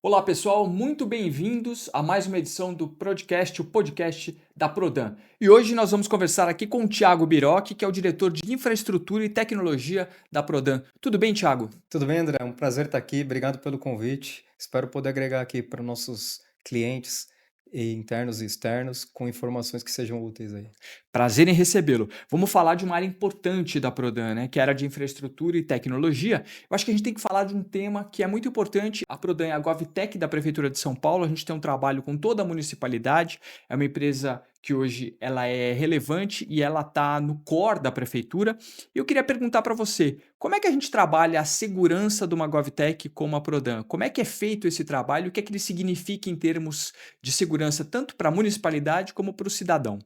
Olá pessoal, muito bem-vindos a mais uma edição do podcast, o podcast da Prodan. E hoje nós vamos conversar aqui com o Thiago Biroc, que é o diretor de infraestrutura e tecnologia da Prodan. Tudo bem, Thiago? Tudo bem, André? É um prazer estar aqui. Obrigado pelo convite. Espero poder agregar aqui para os nossos clientes internos e externos com informações que sejam úteis aí. Prazer em recebê-lo. Vamos falar de uma área importante da Prodan, né, que é a área de infraestrutura e tecnologia. Eu acho que a gente tem que falar de um tema que é muito importante. A Prodan é a GovTech da Prefeitura de São Paulo. A gente tem um trabalho com toda a municipalidade. É uma empresa que hoje ela é relevante e ela está no core da prefeitura. E eu queria perguntar para você, como é que a gente trabalha a segurança de uma GovTech como a Prodan? Como é que é feito esse trabalho? O que é que ele significa em termos de segurança, tanto para a municipalidade como para o cidadão?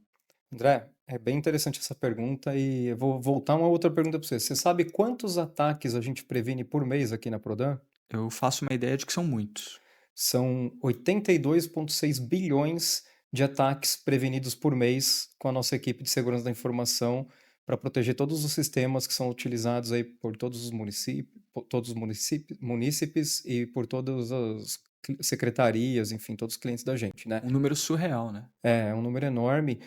André, é bem interessante essa pergunta e eu vou voltar uma outra pergunta para você. Você sabe quantos ataques a gente previne por mês aqui na Prodan? Eu faço uma ideia de que são muitos. São 82,6 bilhões de ataques prevenidos por mês com a nossa equipe de segurança da informação para proteger todos os sistemas que são utilizados aí por todos os munícipes e por todas as secretarias, enfim, todos os clientes da gente, né? Um número surreal, né? É um número enorme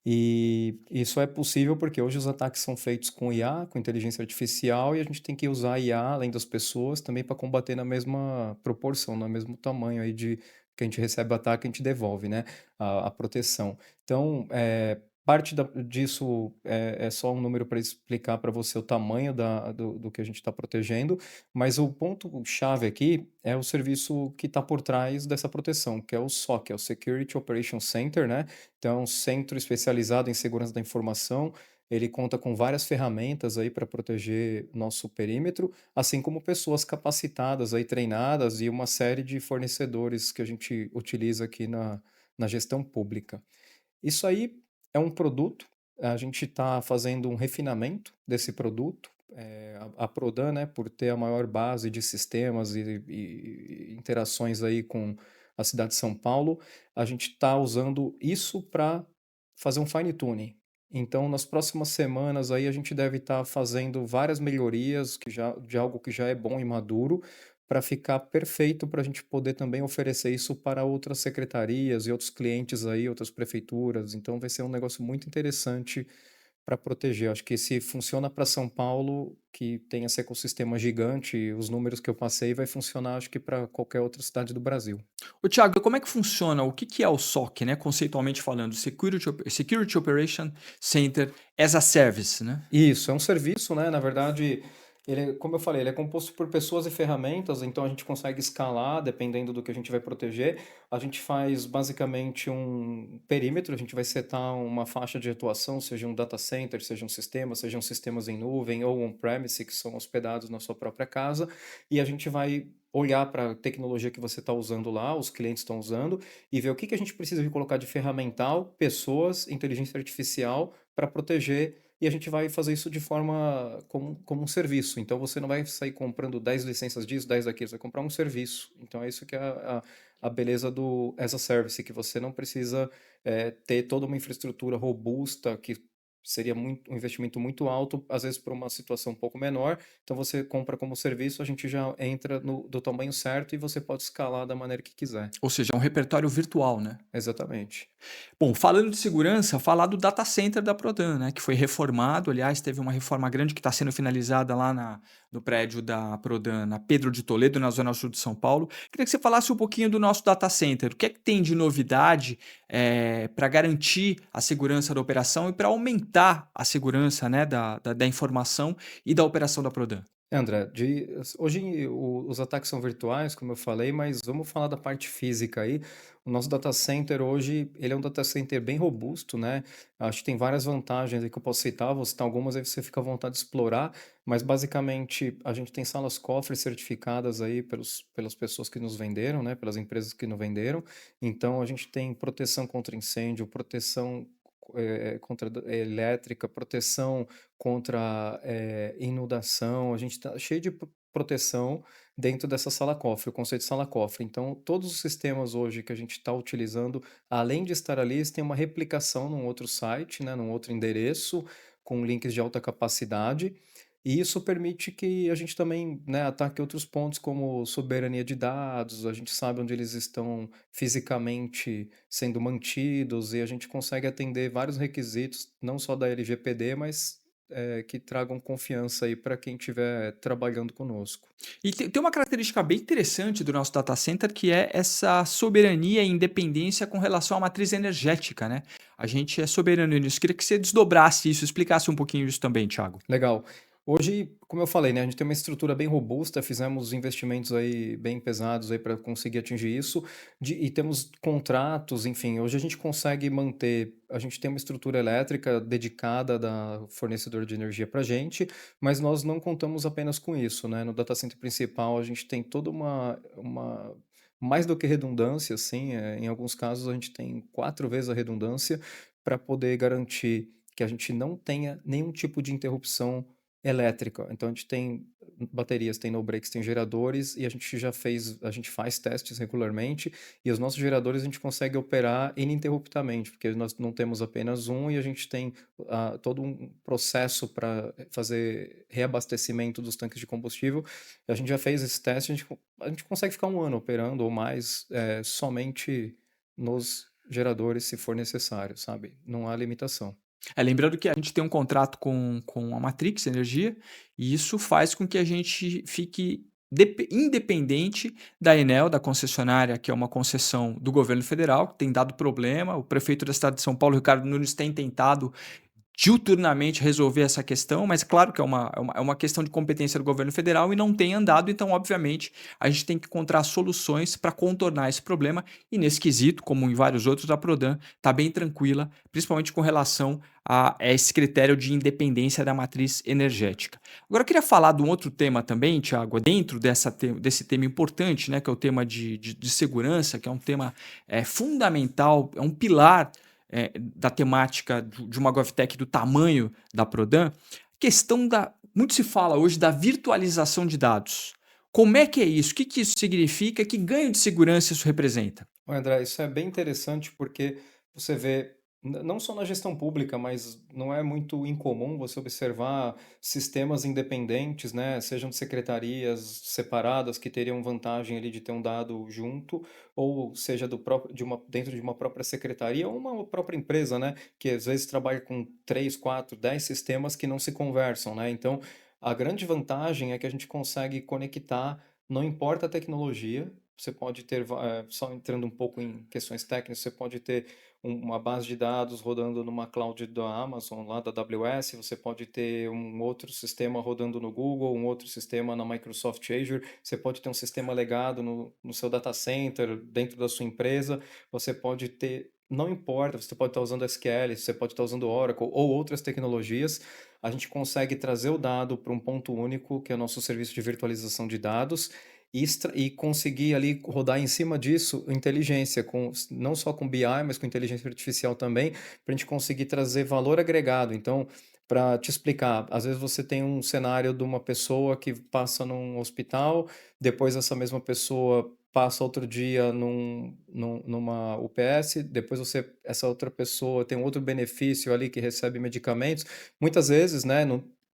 e isso é possível porque hoje os ataques são feitos com IA, com inteligência artificial, e a gente tem que usar IA, além das pessoas, também para combater na mesma proporção, no mesmo tamanho aí de que a gente recebe o ataque, a gente devolve, né, a proteção. Então, parte disso é só um número para explicar para você o tamanho do que a gente está protegendo, mas o ponto-chave aqui é o serviço que está por trás dessa proteção, que é o SOC, é o Security Operations Center, né? Então, é um centro especializado em segurança da informação. Ele conta com várias ferramentas aí para proteger nosso perímetro, assim como pessoas capacitadas aí, treinadas e uma série de fornecedores que a gente utiliza aqui na gestão pública. Isso aí é um produto, a gente está fazendo um refinamento desse produto. A Prodan, né, por ter a maior base de sistemas e interações aí com a cidade de São Paulo, a gente está usando isso para fazer um fine tuning. Então, nas próximas semanas aí a gente deve estar fazendo várias melhorias de algo que já é bom e maduro, para ficar perfeito para a gente poder também oferecer isso para outras secretarias e outros clientes aí, outras prefeituras. Então vai ser um negócio muito interessante para proteger. Acho que se funciona para São Paulo, que tem esse ecossistema gigante, os números que eu passei, vai funcionar acho que para qualquer outra cidade do Brasil. Ô Thiago, como é que funciona? O que é o SOC, né? Conceitualmente falando, Security Operation Center as a Service, né? Isso, é um serviço, né? Na verdade, como eu falei, ele é composto por pessoas e ferramentas, então a gente consegue escalar dependendo do que a gente vai proteger. A gente faz basicamente um perímetro, a gente vai setar uma faixa de atuação, seja um data center, seja um sistema, sejam sistemas em nuvem ou on-premise, que são hospedados na sua própria casa, e a gente vai olhar para a tecnologia que você está usando lá, os clientes estão usando, e ver o que a gente precisa de colocar de ferramental, pessoas, inteligência artificial para proteger, e a gente vai fazer isso de forma como um serviço. Então você não vai sair comprando 10 licenças disso, 10 daquilo, você vai comprar um serviço. Então é isso que é a beleza do as a service, que você não precisa ter toda uma infraestrutura robusta, que seria um investimento muito alto, às vezes por uma situação um pouco menor. Então você compra como serviço, a gente já entra do tamanho certo e você pode escalar da maneira que quiser. Ou seja, é um repertório virtual, né? Exatamente. Bom, falando de segurança, falar do data center da Prodan, né, que foi reformado, aliás, teve uma reforma grande que está sendo finalizada lá no prédio da Prodan, na Pedro de Toledo, na zona sul de São Paulo. Queria que você falasse um pouquinho do nosso data center. O que é que tem de novidade para garantir a segurança da operação e para aumentar a segurança, né, da informação e da operação da Prodan? André, hoje os ataques são virtuais, como eu falei, mas vamos falar da parte física aí. O nosso data center hoje, ele é um data center bem robusto, né? Acho que tem várias vantagens aí que eu posso citar, vou citar algumas aí você fica à vontade de explorar, mas basicamente a gente tem salas cofres certificadas aí pelas pessoas que nos venderam, né? Pelas empresas que nos venderam. Então a gente tem proteção contra incêndio, proteção contra elétrica, proteção contra inundação, a gente está cheio de proteção dentro dessa sala cofre, o conceito de sala cofre. Então, todos os sistemas hoje que a gente está utilizando, além de estar ali, eles têm uma replicação num outro site, né, num outro endereço, com links de alta capacidade. E isso permite que a gente também, né, ataque outros pontos como soberania de dados, a gente sabe onde eles estão fisicamente sendo mantidos e a gente consegue atender vários requisitos, não só da LGPD, mas que tragam confiança aí para quem estiver trabalhando conosco. E tem uma característica bem interessante do nosso data center que é essa soberania e independência com relação à matriz energética, né? A gente é soberano nisso. Queria que você desdobrasse isso, explicasse um pouquinho isso também, Thiago. Legal. Hoje, como eu falei, né, a gente tem uma estrutura bem robusta, fizemos investimentos aí bem pesados aí para conseguir atingir isso, e temos contratos, enfim, hoje a gente consegue manter, a gente tem uma estrutura elétrica dedicada da fornecedor de energia para a gente, mas nós não contamos apenas com isso, né? No data center principal a gente tem toda mais do que redundância, assim, em alguns casos a gente tem 4 vezes a redundância para poder garantir que a gente não tenha nenhum tipo de interrupção elétrica. Então a gente tem baterias, tem no-breaks, tem geradores e a gente faz testes regularmente e os nossos geradores a gente consegue operar ininterruptamente, porque nós não temos apenas um e a gente tem todo um processo para fazer reabastecimento dos tanques de combustível. A gente já fez esse teste, a gente consegue ficar um ano operando ou mais somente nos geradores se for necessário, sabe? Não há limitação. Lembrando que a gente tem um contrato com a Matrix Energia, e isso faz com que a gente fique independente da Enel, da concessionária, que é uma concessão do governo federal, que tem dado problema. O prefeito da cidade de São Paulo, Ricardo Nunes, tem tentado diuturnamente resolver essa questão, mas claro que é uma questão de competência do governo federal e não tem andado, então, obviamente, a gente tem que encontrar soluções para contornar esse problema, e nesse quesito, como em vários outros, a Prodan está bem tranquila, principalmente com relação a esse critério de independência da matriz energética. Agora, eu queria falar de um outro tema também, Tiago, dentro desse tema importante, né, que é o tema de segurança, que é um tema fundamental, é um pilar da temática de uma GovTech do tamanho da Prodan, questão da. Muito se fala hoje da virtualização de dados. Como é que é isso? O que, que isso significa? Que ganho de segurança isso representa? Olha, André, isso é bem interessante porque você vê, não só na gestão pública, mas não é muito incomum você observar sistemas independentes, né, sejam de secretarias separadas que teriam vantagem ali de ter um dado junto, ou seja do próprio, dentro de uma própria secretaria ou uma própria empresa, né, que às vezes trabalha com 3, 4, 10 sistemas que não se conversam, né? Então, a grande vantagem é que a gente consegue conectar, não importa a tecnologia. Você pode ter, só entrando um pouco em questões técnicas, você pode ter uma base de dados rodando numa cloud da Amazon, lá da AWS, você pode ter um outro sistema rodando no Google, um outro sistema na Microsoft Azure, você pode ter um sistema legado no seu data center, dentro da sua empresa, você pode ter, não importa, você pode estar usando SQL, você pode estar usando Oracle ou outras tecnologias, a gente consegue trazer o dado para um ponto único, que é o nosso serviço de virtualização de dados, e conseguir ali rodar em cima disso inteligência, não só com BI, mas com inteligência artificial também, para a gente conseguir trazer valor agregado. Então, para te explicar, às vezes você tem um cenário de uma pessoa que passa num hospital, depois essa mesma pessoa passa outro dia numa UPS, depois essa outra pessoa tem um outro benefício ali que recebe medicamentos. Muitas vezes, né,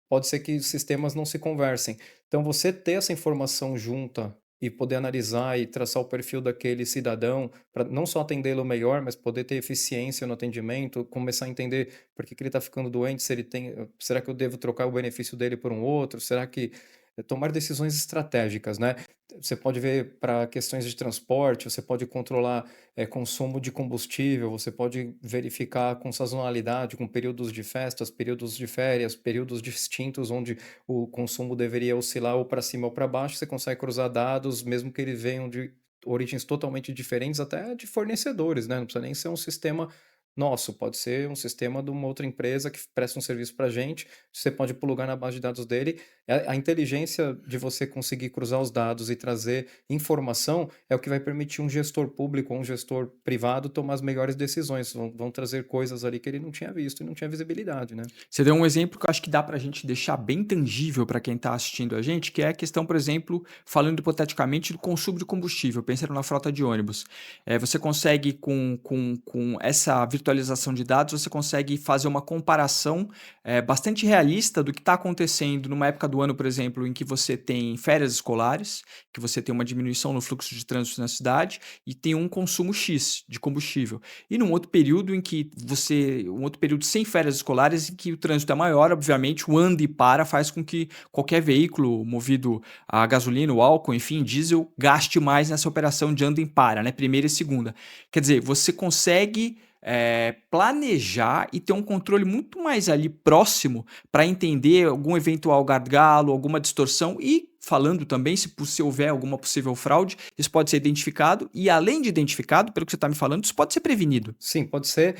pode ser que os sistemas não se conversem. Então, você ter essa informação junta e poder analisar e traçar o perfil daquele cidadão, para não só atendê-lo melhor, mas poder ter eficiência no atendimento, começar a entender por que ele está ficando doente, se ele tem, será que eu devo trocar o benefício dele por um outro? Será que tomar decisões estratégicas, né? Você pode ver para questões de transporte, você pode controlar consumo de combustível, você pode verificar com sazonalidade, com períodos de festas, períodos de férias, períodos distintos onde o consumo deveria oscilar ou para cima ou para baixo, você consegue cruzar dados, mesmo que eles venham de origens totalmente diferentes, até de fornecedores, né? Não precisa nem ser um sistema nosso, pode ser um sistema de uma outra empresa que presta um serviço para a gente, você pode plugar na base de dados dele. A inteligência de você conseguir cruzar os dados e trazer informação é o que vai permitir um gestor público ou um gestor privado tomar as melhores decisões. Vão trazer coisas ali que ele não tinha visto e não tinha visibilidade, né? Você deu um exemplo que eu acho que dá para a gente deixar bem tangível para quem está assistindo a gente, que é a questão, por exemplo, falando hipoteticamente do consumo de combustível, pensando na frota de ônibus. Você consegue, com essa virtualização virtualização de dados, você consegue fazer uma comparação bastante realista do que está acontecendo numa época do ano, por exemplo, em que você tem férias escolares, que você tem uma diminuição no fluxo de trânsito na cidade e tem um consumo X de combustível. E num outro período em que um outro período sem férias escolares, em que o trânsito é maior, obviamente, o anda e para faz com que qualquer veículo movido a gasolina, o álcool, enfim, diesel, gaste mais nessa operação de anda e para, né? Primeira e segunda. Quer dizer, você consegue planejar e ter um controle muito mais ali próximo para entender algum eventual gargalo, alguma distorção e falando também se houver alguma possível fraude, isso pode ser identificado e além de identificado, pelo que você está me falando, isso pode ser prevenido. Sim, pode ser.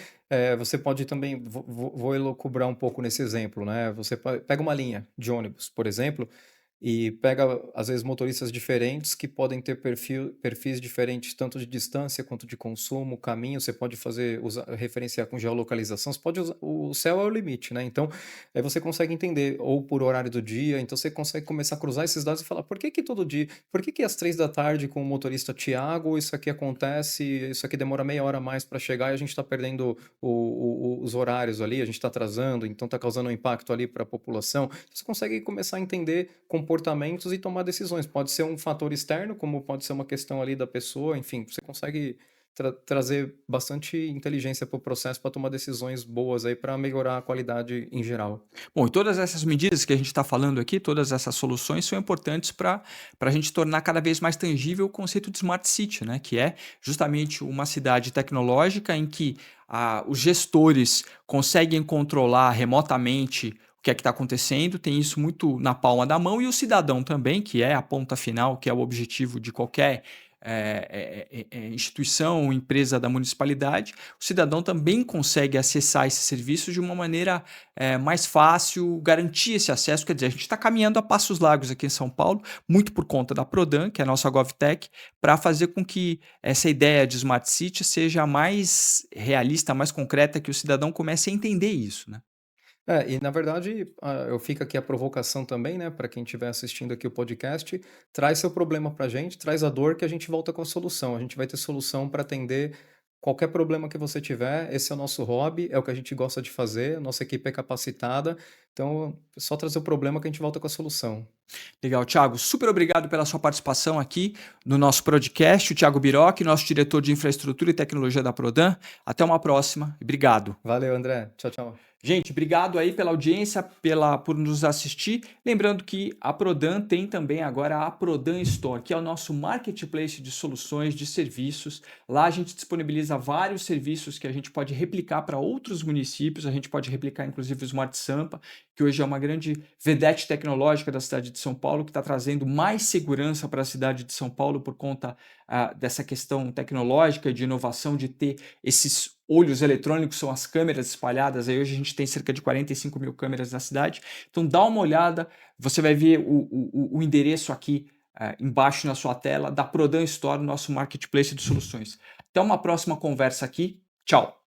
Você pode também, vou elocubrar um pouco nesse exemplo, né? Você pega uma linha de ônibus, por exemplo, e pega, às vezes, motoristas diferentes que podem ter perfis diferentes, tanto de distância quanto de consumo, caminho. Você pode referenciar com geolocalização. Você pode usar, o céu é o limite, né? Então, aí você consegue entender, ou por horário do dia, então você consegue começar a cruzar esses dados e falar, por que que todo dia, por que que às 3 da tarde com o motorista Tiago, isso aqui acontece, isso aqui demora meia hora a mais para chegar e a gente está perdendo os horários ali, a gente está atrasando, então está causando um impacto ali para a população. Você consegue começar a entender comportamentos e tomar decisões. Pode ser um fator externo, como pode ser uma questão ali da pessoa, enfim, você consegue trazer bastante inteligência para o processo para tomar decisões boas aí para melhorar a qualidade em geral. Bom, e todas essas medidas que a gente está falando aqui, todas essas soluções são importantes para a gente tornar cada vez mais tangível o conceito de Smart City, né? Que é justamente uma cidade tecnológica em que os gestores conseguem controlar remotamente o que é que está acontecendo, tem isso muito na palma da mão, e o cidadão também, que é a ponta final, que é o objetivo de qualquer instituição ou empresa da municipalidade, o cidadão também consegue acessar esses serviços de uma maneira mais fácil, garantir esse acesso. Quer dizer, a gente está caminhando a passos largos aqui em São Paulo, muito por conta da Prodan, que é a nossa GovTech, para fazer com que essa ideia de Smart City seja mais realista, mais concreta, que o cidadão comece a entender isso, né? E na verdade, eu fico aqui a provocação também, né, para quem estiver assistindo aqui o podcast, traz seu problema para a gente, traz a dor que a gente volta com a solução. A gente vai ter solução para atender qualquer problema que você tiver. Esse é o nosso hobby, é o que a gente gosta de fazer, nossa equipe é capacitada. Então, é só trazer o problema que a gente volta com a solução. Legal, Thiago, super obrigado pela sua participação aqui no nosso podcast, o Thiago Biroc, nosso diretor de infraestrutura e tecnologia da Prodan. Até uma próxima e obrigado. Valeu, André. Tchau, tchau. Gente, obrigado aí pela audiência, por nos assistir. Lembrando que a Prodan tem também agora a Prodan Store, que é o nosso marketplace de soluções, de serviços. Lá a gente disponibiliza vários serviços que a gente pode replicar para outros municípios. A gente pode replicar inclusive o Smart Sampa, que hoje é uma grande vedete tecnológica da cidade de São Paulo, que está trazendo mais segurança para a cidade de São Paulo por conta dessa questão tecnológica de inovação, de ter esses olhos eletrônicos, são as câmeras espalhadas. Aí hoje a gente tem cerca de 45 mil câmeras na cidade. Então dá uma olhada, você vai ver o endereço aqui embaixo na sua tela da Prodan Store, nosso marketplace de soluções. Até uma próxima conversa aqui. Tchau!